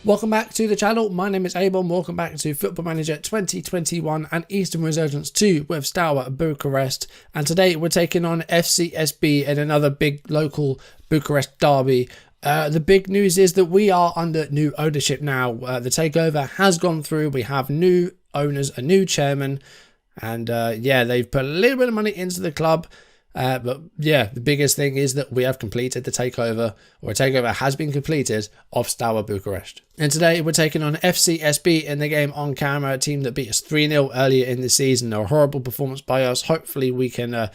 Welcome back to the channel. My name is A-bomb. Welcome back to Football Manager 2021 and Eastern Resurgence 2 with Steaua Bucharest. And today we're taking on FCSB in another big local Bucharest derby. The big news is that we are under new ownership now. The takeover has gone through. We have new owners, a new chairman, and yeah, they've put a little bit of money into the club. But yeah, the biggest thing is that we have completed the takeover, or a takeover has been completed, of Steaua Bucharest. And today we're taking on FCSB in the game on camera, a team that beat us 3-0 earlier in the season. A horrible performance by us. Hopefully we can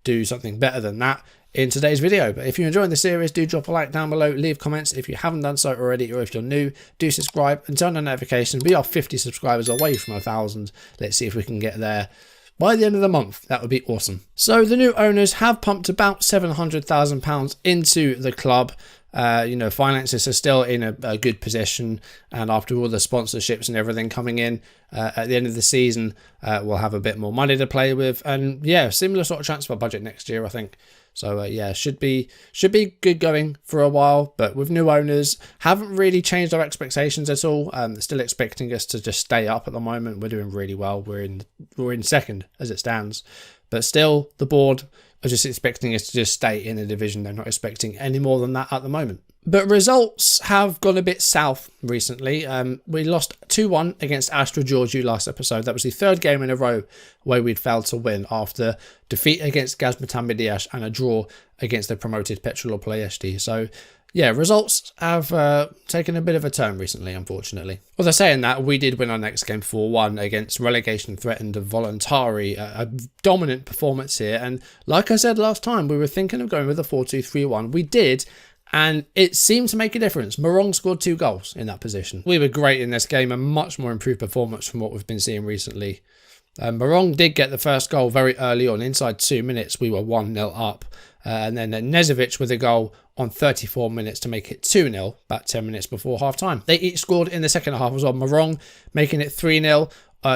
do something better than that in today's video. But if you're enjoying the series, do drop a like down below, leave comments if you haven't done so already, or if you're new, do subscribe and turn on notifications. We are 50 subscribers away from 1,000. Let's see if we can get there by the end of the month. That would be awesome. So the new owners have pumped about £700,000 into the club. You know, finances are still in a good position, and after all the sponsorships and everything coming in at the end of the season, we'll have a bit more money to play with, and yeah, similar sort of transfer budget next year, I think. So yeah, should be good going for a while. But with new owners, haven't really changed our expectations at all. They're still expecting us to just stay up at the moment. We're doing really well. We're in second as it stands, but still the board are just expecting us to just stay in the division. They're not expecting any more than that at the moment. But results have gone a bit south recently. We lost 2-1 against Astra Georgiou last episode. That was the third game in a row where we'd failed to win, after defeat against Gazmetamidiash and a draw against the promoted Petroloploiesti. So yeah, results have taken a bit of a turn recently, unfortunately. Although saying that, we did win our next game 4-1 against relegation-threatened Voluntari. A dominant performance here. And like I said last time, we were thinking of going with a 4-2-3-1. We did, and it seemed to make a difference. Morong scored 2 goals in that position. We were great in this game, a much more improved performance from what we've been seeing recently. Morong did get the first goal very early on. Inside 2 minutes, we were 1-0 up. And then Nezovic with a goal on 34 minutes to make it 2-0, about 10 minutes before half-time. They each scored in the second half as well. Morong making it 3-0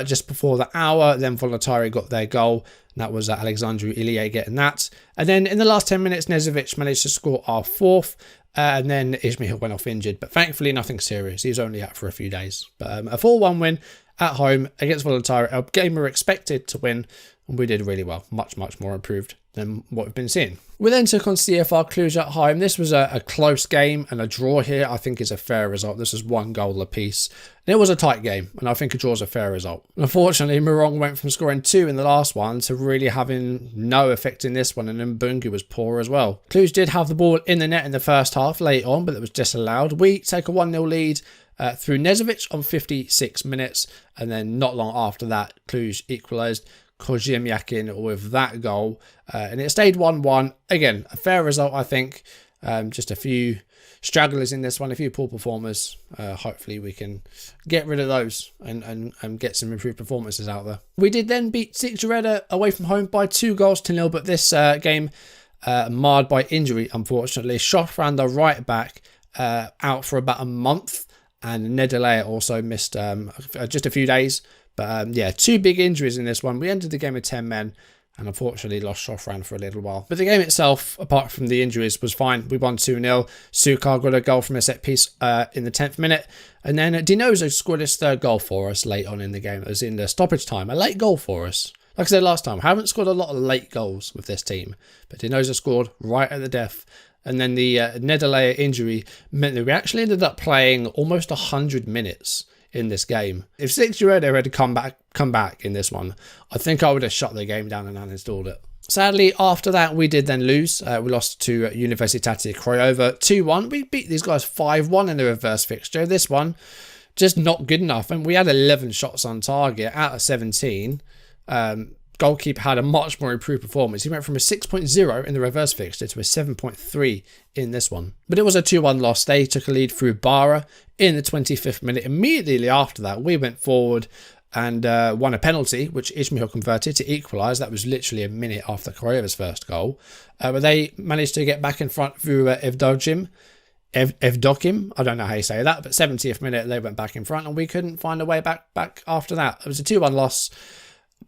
just before the hour. Then Voluntari got their goal. And that was Alexandru Ilie getting that. And then in the last 10 minutes, Nezovic managed to score our 4th. And then Ismail went off injured. But thankfully, nothing serious. He was only out for a few days. But a 4-1 win at home against Voluntari. A game we were expected to win. And we did really well. Much, much more improved than what we've been seeing. We then took on CFR Cluj at home. This was a close game, and a draw here I think is a fair result. This was 1 goal apiece. And it was a tight game, and I think a draw is a fair result. Unfortunately, Morong went from scoring 2 in the last one to really having no effect in this one, and Mbungu was poor as well. Cluj did have the ball in the net in the first half late on, but it was disallowed. We take a 1-0 lead through Nezovic on 56 minutes, and then not long after that, Cluj equalised. Kozhemyakin with that goal, and it stayed 1-1. Again, a fair result, I think. Just a few stragglers in this one, a few poor performers. Hopefully we can get rid of those and get some improved performances out there. We did then beat Sigureda away from home by 2-0, but this game marred by injury, unfortunately. Shofran, the right back, out for about a month, and Nedalea also missed just a few days. But yeah, 2 big injuries in this one. We ended the game with 10 men and unfortunately lost Shofran for a little while. But the game itself, apart from the injuries, was fine. We won 2-0. Sukar got a goal from a set piece in the 10th minute. And then Dinozo scored his 3rd goal for us late on in the game. It was in the stoppage time. A late goal for us. Like I said last time, I haven't scored a lot of late goals with this team. But Dinozo scored right at the death. And then the Nedalea injury meant that we actually ended up playing almost 100 minutes in this game. If Sigureda had come back in this one, I think I would have shut the game down and uninstalled it. Sadly, after that, we did then lose. We lost to Universitatea Craiova 2-1. We beat these guys 5-1 in the reverse fixture. This one, just not good enough. And we had 11 shots on target out of 17. Goalkeeper had a much more improved performance. He went from a 6.0 in the reverse fixture to a 7.3 in this one. But it was a 2-1 loss. They took a lead through Bara in the 25th minute. Immediately after that, we went forward and won a penalty, which Ismail converted to equalise. That was literally a minute after Craiova's first goal. But they managed to get back in front through Evdokim. I don't know how you say that, but 70th minute, they went back in front and we couldn't find a way back after that. It was a 2-1 loss.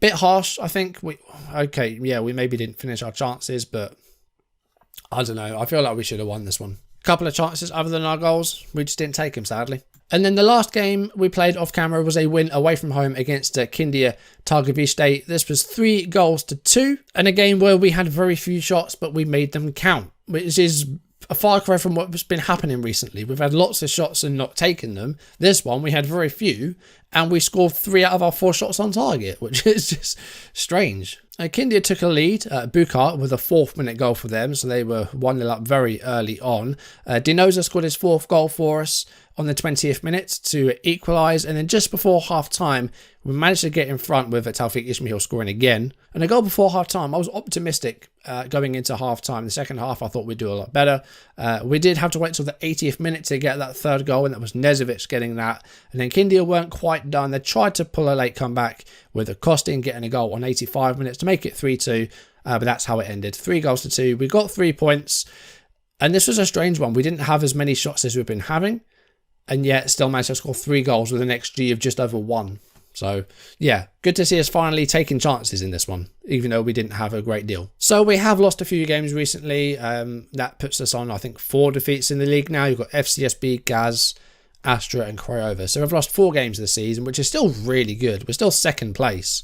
Bit harsh, I think. We maybe didn't finish our chances, but I don't know. I feel like we should have won this one. A couple of chances other than our goals. We just didn't take them, sadly. And then the last game we played off camera was a win away from home against Kindia Targoviste. This was 3-2, and a game where we had very few shots, but we made them count, which is a far cry from what's been happening recently. We've had lots of shots and not taken them. This one, we had very few, and we scored 3 out of our 4 shots on target, which is just strange. Kindia took a lead at Bucharest with a 4th-minute goal for them, so they were 1-0 up very early on. Dinoza scored his 4th goal for us on the 20th minute to equalise, and then just before half-time, we managed to get in front with Taufik Ismail scoring again. And a goal before half-time, I was optimistic going into half-time. The second half, I thought we'd do a lot better. We did have to wait till the 80th minute to get that 3rd goal, and that was Nezovic getting that. And then Kindia weren't quite done. They tried to pull a late comeback with a Costin getting a goal on 85 minutes to make it 3-2, but that's how it ended. 3-2. We got 3 points, and this was a strange one. We didn't have as many shots as we've been having, and yet still managed to score 3 goals with an XG of just over 1. So, yeah, good to see us finally taking chances in this one, even though we didn't have a great deal. So we have lost a few games recently. That puts us on, I think, 4 defeats in the league now. You've got FCSB, Gaz, Astra and Craiova. So we've lost 4 games this season, which is still really good. We're still 2nd place.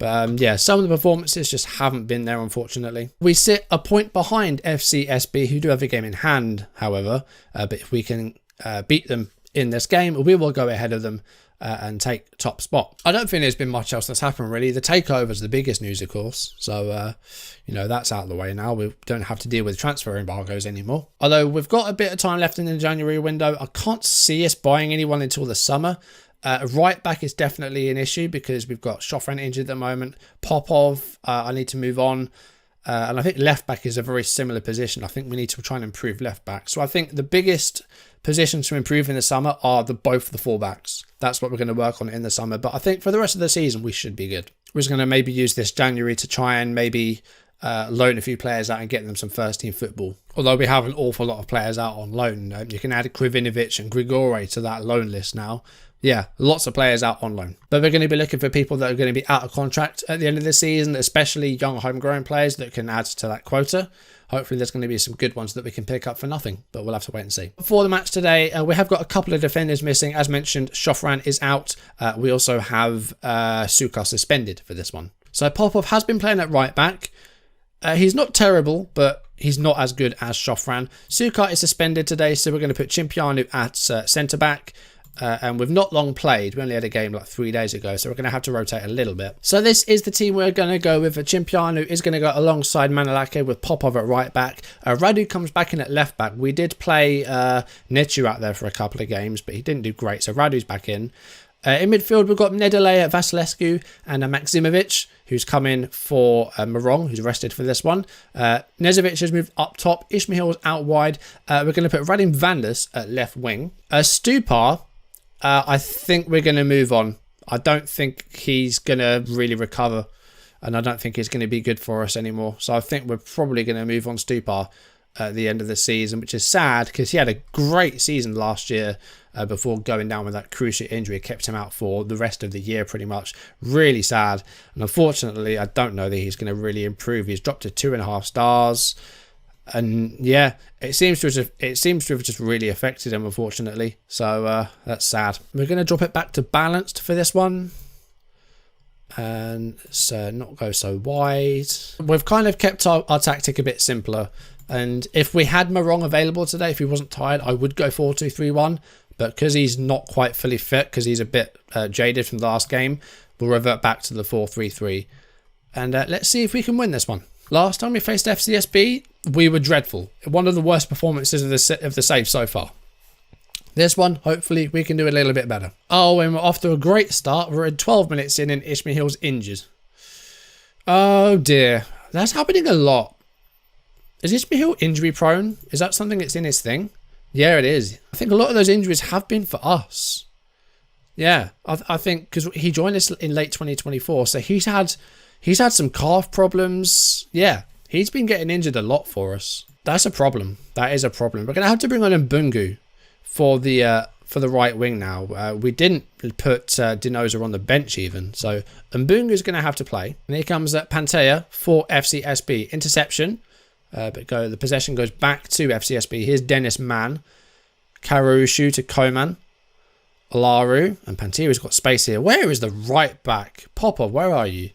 But yeah, some of the performances just haven't been there, unfortunately. We sit a point behind FCSB, who do have a game in hand, however. But if we can beat them in this game, we will go ahead of them and take top spot. I don't think there's been much else that's happened really. The takeover is the biggest news, of course. So, you know, that's out of the way now. We don't have to deal with transfer embargoes anymore. Although we've got a bit of time left in the January window. I can't see us buying anyone until the summer. Right back is definitely an issue because we've got Shofran injured at the moment. Popov, I need to move on. And I think left back is a very similar position. I think we need to try and improve left back. So I think the biggest positions to improve in the summer are both the fullbacks. That's what we're going to work on in the summer. But I think for the rest of the season, we should be good. We're just going to maybe use this January to try and maybe loan a few players out and get them some first team football. Although we have an awful lot of players out on loan. You can add Krivinovic and Grigore to that loan list now. Yeah, lots of players out on loan. But we're going to be looking for people that are going to be out of contract at the end of the season, especially young homegrown players that can add to that quota. Hopefully there's going to be some good ones that we can pick up for nothing, but we'll have to wait and see. For the match today, we have got a couple of defenders missing. As mentioned, Shofran is out. We also have Suka suspended for this one. So Popov has been playing at right back. He's not terrible, but he's not as good as Shofran. Suka is suspended today, so we're going to put Cimpianu at centre back. And we've not long played. We only had a game like 3 days ago, so we're going to have to rotate a little bit. So this is the team we're going to go with. Cimpianu is going to go alongside Manolake with Popov at right back. Radu comes back in at left back. We did play Netu out there for a couple of games, but he didn't do great, so Radu's back in. In midfield, we've got Nedele, Vasilescu and Maximovic, who's come in for Morong, who's rested for this one. Nezovic has moved up top. Ismail's out wide. We're going to put Radim Vanders at left wing. Stupar, I think we're going to move on. I don't think he's going to really recover, and I don't think he's going to be good for us anymore. So I think we're probably going to move on Stupar at the end of the season, which is sad because he had a great season last year before going down with that cruciate injury. It kept him out for the rest of the year pretty much. Really sad. And unfortunately, I don't know that he's going to really improve. He's dropped to 2.5 stars. And yeah, it seems to have just really affected him, unfortunately. So that's sad. We're going to drop it back to balanced for this one. And so not go so wide. We've kind of kept our tactic a bit simpler. And if we had Morong available today, if he wasn't tired, I would go 4-2-3-1. But because he's not quite fully fit, because he's a bit jaded from the last game, we'll revert back to the 4-3-3. And let's see if we can win this one. Last time we faced FCSB, we were dreadful. One of the worst performances of the save so far. This one, hopefully, we can do a little bit better. Oh, and we're off to a great start. We're at 12 minutes in and Ismail's injured. Oh dear. That's happening a lot. Is Ismail injury prone? Is that something that's in his thing? Yeah, it is. I think a lot of those injuries have been for us. Yeah, I think because he joined us in late 2024, so he's had some calf problems. Yeah, he's been getting injured a lot for us. That's a problem. That is a problem. We're going to have to bring on Mbungu for the right wing now. We didn't put Dinoza on the bench even. So Mbungu is going to have to play. And here comes Pantea for FCSB. Interception. But the possession goes back to FCSB. Here's Dennis Mann. Karushu to Koman. Alaru and Pantera's got space here. Where is the right back? Popper, where are you?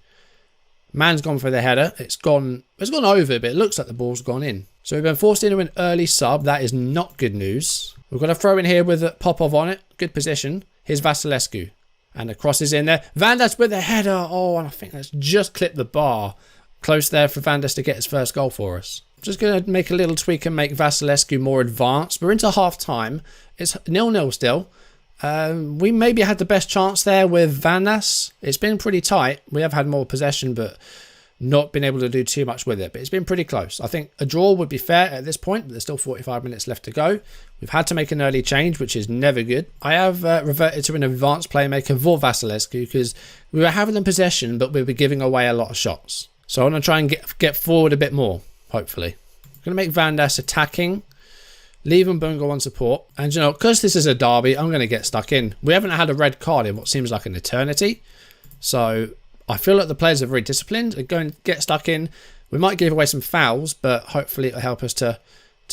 Man's gone for the header. It's gone over, but it looks like the ball's gone in. So we've been forced into an early sub. That is not good news. We've got a throw in here with Popov on it. Good position. Here's Vasilescu. And the cross is in there. Vandas with the header. Oh, and I think that's just clipped the bar. Close there for Vandas to get his first goal for us. Just going to make a little tweak and make Vasilescu more advanced. We're into half time. It's 0-0 still. We maybe had the best chance there with Vandas. It's been pretty tight. We have had more possession, but not been able to do too much with it. But it's been pretty close. I think a draw would be fair at this point, but there's still 45 minutes left to go. We've had to make an early change, which is never good. I have reverted to an advanced playmaker for Vasilescu because we were having the possession, but we were giving away a lot of shots. So I'm going to try and get forward a bit more, hopefully. I'm going to make Vandas attacking. Leave Mbungo on support. And, you know, because this is a derby, I'm going to get stuck in. We haven't had a red card in what seems like an eternity. So I feel like the players are very disciplined and go and get stuck in. We might give away some fouls, but hopefully it'll help us to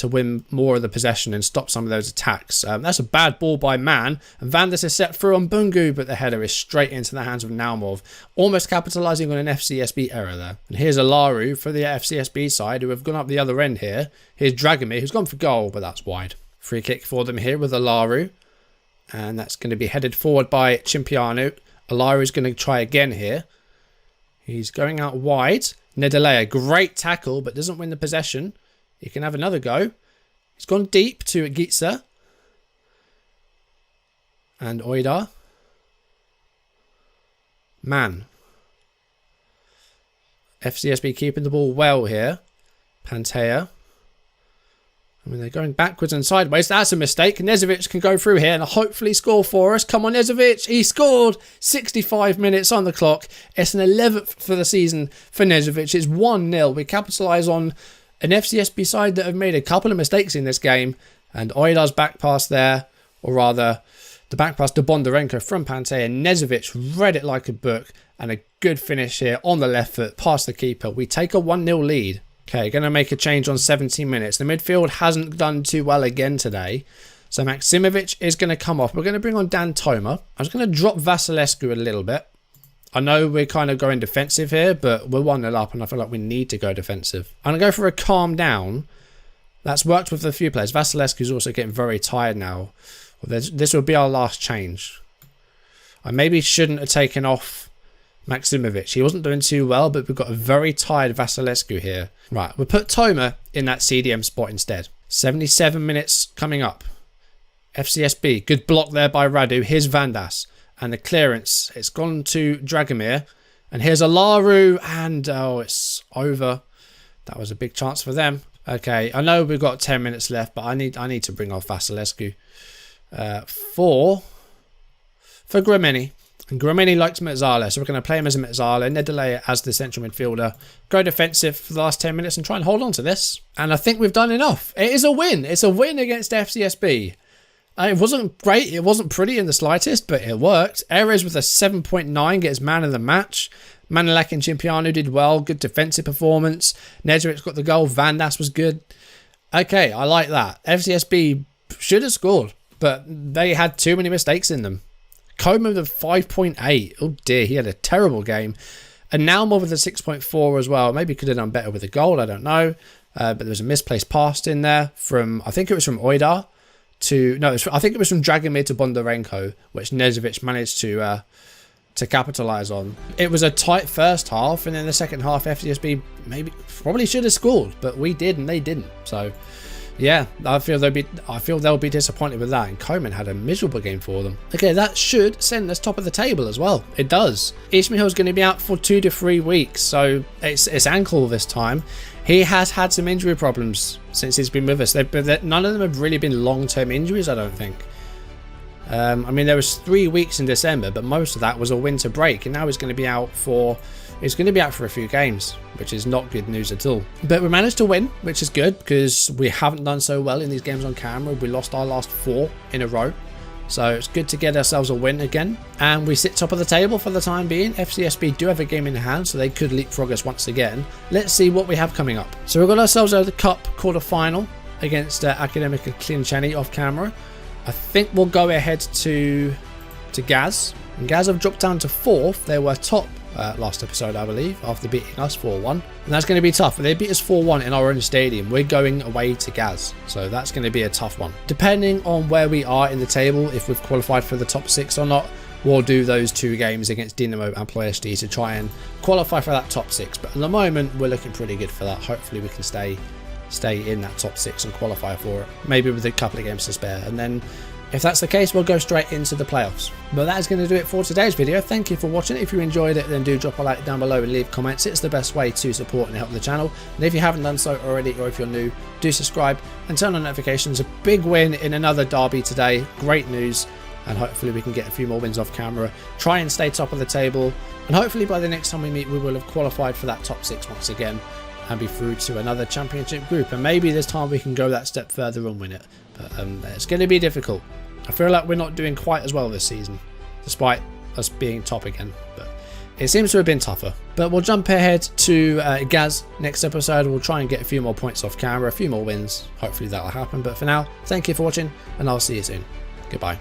win more of the possession and stop some of those attacks. That's a bad ball by Man. And Vandas is set through on Bungu, but the header is straight into the hands of Naumov, almost capitalising on an FCSB error there. And here's Alaru for the FCSB side, who have gone up the other end here. Here's Dragomir, who's gone for goal, but that's wide. Free kick for them here with Alaru. And that's going to be headed forward by Cimpianu. Alaru is going to try again here. He's going out wide. Nedelea, great tackle, but doesn't win the possession. He can have another go. He's gone deep to Gitsa. And Oidar. Man. FCSB keeping the ball well here. Pantea. I mean, they're going backwards and sideways. That's a mistake. Nezovic can go through here and hopefully score for us. Come on, Nezovic. He scored. 65 minutes on the clock. It's an 11th for the season for Nezovic. It's 1-0. We capitalise on an FCSB side that have made a couple of mistakes in this game. And Oidar's back pass there, or rather, the back pass to Bondarenko from Pantea. Nezovic read it like a book. And a good finish here on the left foot past the keeper. We take a 1-0 lead. Okay, going to make a change on 17 minutes. The midfield hasn't done too well again today. So Maksimovic is going to come off. We're going to bring on Dan Toma. I'm just going to drop Vasilescu a little bit. I know we're kind of going defensive here, but we're 1-0 up and I feel like we need to go defensive. I'm going to go for a calm down. That's worked with a few players. Vasilescu's also getting very tired now. Well, this will be our last change. I maybe shouldn't have taken off Maksimovic. He wasn't doing too well, but we've got a very tired Vasilescu here. Right, we'll put Toma in that CDM spot instead. 77 minutes coming up. FCSB, good block there by Radu. Here's Vandas. And the clearance, it's gone to Dragomir. And here's Alaru, and oh, it's over. That was a big chance for them. Okay, I know we've got 10 minutes left, but I need to bring off Vasilescu for Grameni. And Grameni likes Metzala, so we're going to play him as a Metzala, Nedelea as the central midfielder, go defensive for the last 10 minutes and try and hold on to this. And I think we've done enough. It is a win. It's a win against FCSB. It wasn't great. It wasn't pretty in the slightest, but it worked. Erez with a 7.9 gets man of the match. Manilak and Cimpianu did well. Good defensive performance. Nezovic got the goal. Vandas was good. Okay, I like that. FCSB should have scored, but they had too many mistakes in them. Coleman with a 5.8. Oh dear, he had a terrible game. And Naumov with a 6.4 as well. Maybe could have done better with the goal. I don't know. But there was a misplaced pass in there from, I think it was from Oidar. I think it was from Dragomir to Bondarenko, which Nezovic managed to capitalise on. It was a tight first half, and then the second half, FCSB probably should have scored, but we did, and they didn't. So, yeah, I feel they'll be disappointed with that. And Koeman had a miserable game for them. Okay, that should send us top of the table as well. It does. Ismail's going to be out for 2 to 3 weeks, so it's ankle this time. He has had some injury problems since he's been with us. None of them have really been long-term injuries, I don't think. I mean, there was 3 weeks in December, but most of that was a winter break, and now he's going to be out for a few games, which is not good news at all. But we managed to win, which is good because we haven't done so well in these games on camera. We lost our last 4 in a row. So it's good to get ourselves a win again. And we sit top of the table for the time being. FCSB do have a game in hand, so they could leapfrog us once again. Let's see what we have coming up. So we've got ourselves a cup quarter-final against Academic Klinceni off camera. I think we'll go ahead to to Gaz. And Gaz have dropped down to 4th. They were top last episode, I believe, after beating us 4-1. And that's going to be tough. They beat us 4-1 in our own stadium. We're going away to Gaz. So that's going to be a tough one. Depending on where we are in the table, if we've qualified for the top 6 or not, we'll do those 2 games against Dinamo and Ploiești to try and qualify for that top 6. But at the moment, we're looking pretty good for that. Hopefully we can stay in that top 6 and qualify for it. Maybe with a couple of games to spare. And then if that's the case, we'll go straight into the playoffs. But that is going to do it for today's video. Thank you for watching. If you enjoyed it, then do drop a like down below and leave comments. It's the best way to support and help the channel. And if you haven't done so already, or if you're new, do subscribe and turn on notifications. A big win in another derby today. Great news. And hopefully we can get a few more wins off camera. Try and stay top of the table. And hopefully by the next time we meet, we will have qualified for that top 6 once again and be through to another championship group. And maybe this time we can go that step further and win it. But it's going to be difficult. I feel like we're not doing quite as well this season, despite us being top again. But it seems to have been tougher. But we'll jump ahead to Gaz next episode. We'll try and get a few more points off camera, a few more wins. Hopefully that'll happen. But for now, thank you for watching, and I'll see you soon. Goodbye.